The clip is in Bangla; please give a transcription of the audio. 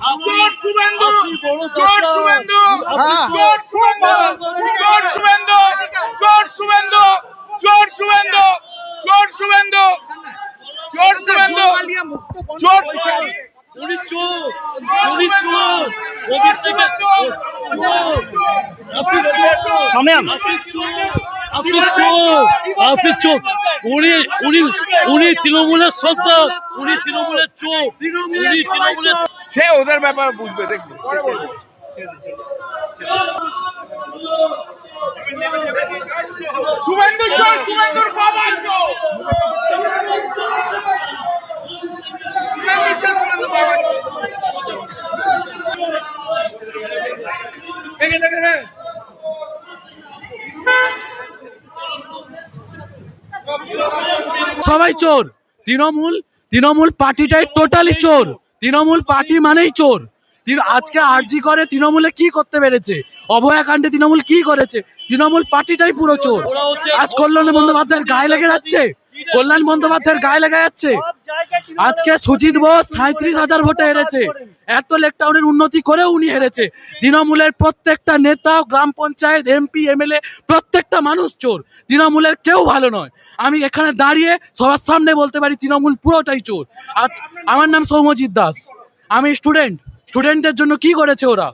চোর শুভেন্দু, চোর শুভেন্দু, চোর শুভেন্দু, চোর শুভেন্দু, চোর শুভেন্দু, চোর শুভেন্দু, চোর শুভেন্দু, চোর শুভেন্দু, চোর পুলিশ চোর, পুলিশ চোর, অভিষেকের চোর, আপনি চোর, আপনি চোর, উনি তৃণমূলের সন্তান, উনি তৃণমূলের চোর, উনি তৃণমূলের। সে ওদের ব্যাপার বুঝবে, দেখবে পরে বলবো। শুভেন্দু চোর, শুভেন্দুর বাবা চোর, শুভেন্দু চোর, শুভেন্দুর বাবা চোর। সবাই চোর। তৃণমূল পার্টিটাই টোটালি চোর। তৃণমূল পার্টি মানেই চোর। আজকে আরজি করে তৃণমূলে কি করতে পেরেছে, অভয়াকাণ্ডে তৃণমূল কি করেছে, তৃণমূল পার্টিটাই পুরো চোর। আজ কল্যাণ বন্দ্যোপাধ্যায়ের গায়ে লেগে যাচ্ছে, কল্যাণ বন্দ্যোপাধ্যায়ের গায়ে লেগে যাচ্ছে। আজকে সুজিত বোস 37,000 ভোটে হেরেছে, এত লেকটাউনের উন্নতি করেও উনি হেরেছে। তৃণমূলের প্রত্যেকটা নেতা, গ্রাম পঞ্চায়েত, এমপি, এমএলএ, প্রত্যেকটা মানুষ চোর। তৃণমূলের কেউ ভালো নয়। আমি এখানে দাঁড়িয়ে সবার সামনে বলতে পারি তৃণমূল পুরোটাই চোর। আজ আমার নাম সৌম্যজিৎ দাস, আমি স্টুডেন্টদের জন্য কি করেছে ওরা।